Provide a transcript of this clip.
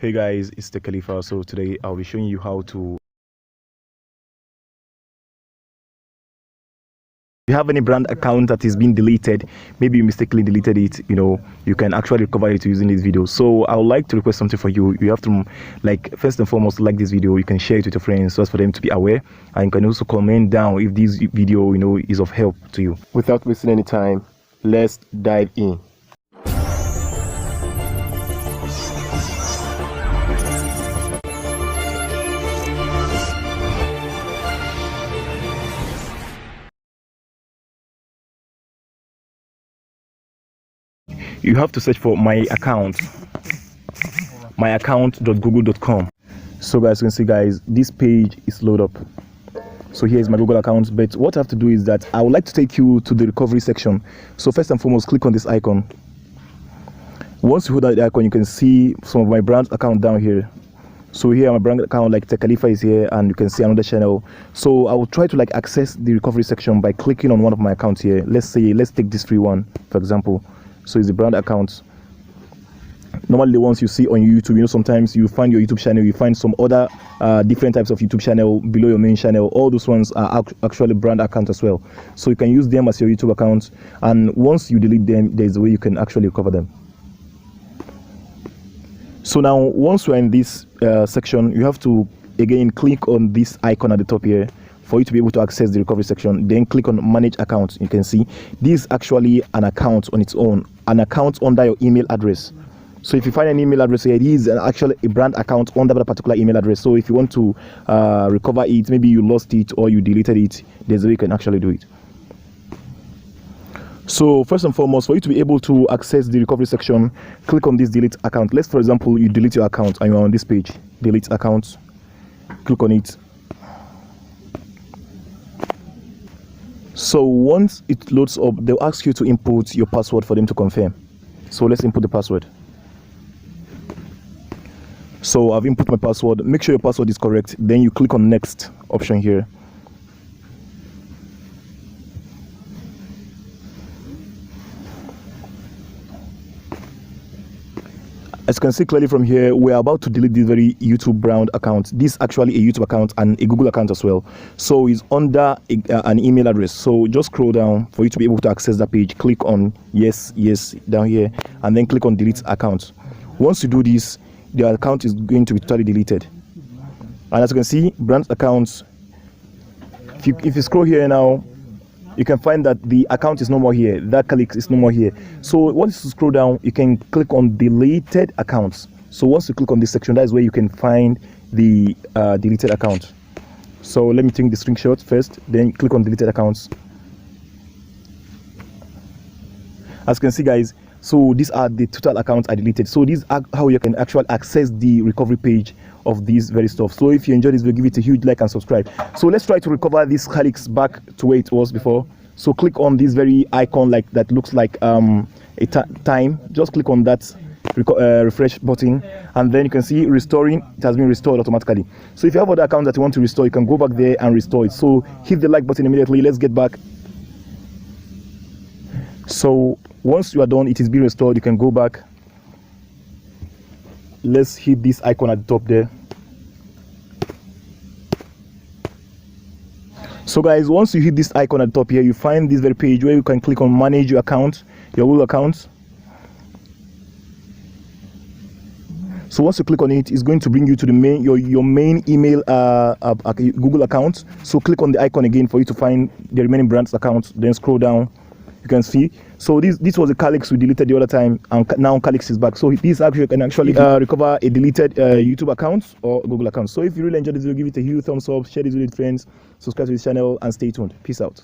Hey guys, it's the Khalifa. So today I'll be showing you how to, if you have any brand account that is being deleted, maybe you mistakenly deleted it, you can actually recover it using this video. So I would like to request something for you. You have to, first and foremost, like this video. You can share it with your friends so as for them to be aware, and you can also comment down if this video is of help to you. Without wasting any time, let's dive in. You have to search for my account.google.com. So guys, you can see guys, this page is loaded up. So here is my Google account, but what I have to do is that I would like to take you to the recovery section. So first and foremost, click on this icon. Once you hold that icon, you can see some of my brand account down here. So here my brand account, like the Khalifa, is here, and you can see another channel. So I will try to access the recovery section by clicking on one of my accounts here. Let's take this free one, for example. So it's the brand account. Normally the ones you see on YouTube, sometimes you find your YouTube channel, you find some other different types of YouTube channel below your main channel. All those ones are actually brand account as well. So you can use them as your YouTube account, and once you delete them, there's a way you can actually recover them. So now once we're in this section, you have to again click on this icon at the top here for you to be able to access the recovery section. Then click on manage accounts. You can see this is actually an account on its own, an account under your email address. So if you find an email address here, it is actually a brand account under that particular email address. So if you want to recover it, maybe you lost it or you deleted it, there's a way you can actually do it. So first and foremost, for you to be able to access the recovery section, click on this delete account. Let's, for example, you delete your account and you're on this page, delete account, click on it. So once it loads up, they'll ask you to input your password for them to confirm. So let's input the password. So I've input my password. Make sure your password is correct. Then you click on next option here. As you can see clearly from here, we're about to delete this very YouTube brand account. This is actually a YouTube account and a Google account as well. So it's under an email address. So just scroll down for you to be able to access that page. Click on yes down here, and then click on delete account. Once you do this, the account is going to be totally deleted. And as you can see, brand accounts, if you scroll here now, you can find that the account is no more here. That click is no more here. So once you scroll down, you can click on deleted accounts. So once you click on this section, that is where you can find the deleted account. So let me take the screenshot first, then click on deleted accounts. As you can see guys, so these are the total accounts I deleted. So these are how you can actually access the recovery page of this very stuff. So if you enjoyed this video, give it a huge like and subscribe. So let's try to recover this helix back to where it was before. So click on this very icon that looks like a time. Just click on that refresh button, and then you can see restoring. It has been restored automatically. So if you have other accounts that you want to restore, you can go back there and restore it. So hit the like button immediately. Let's get back. So once you are done, it is being restored. You can go back. Let's hit this icon at the top there. So guys, once you hit this icon at the top here, you find this very page where you can click on manage your account, your Google account. So once you click on it, it's going to bring you to the main your main email Google account. So click on the icon again for you to find the remaining brands accounts. Then scroll down. You can see. So this was the Calix we deleted the other time, and now Calix is back. So this actually can actually recover a deleted YouTube account or Google account. So if you really enjoyed this video, give it a huge thumbs up, share this video with friends, subscribe to this channel, and stay tuned. Peace out.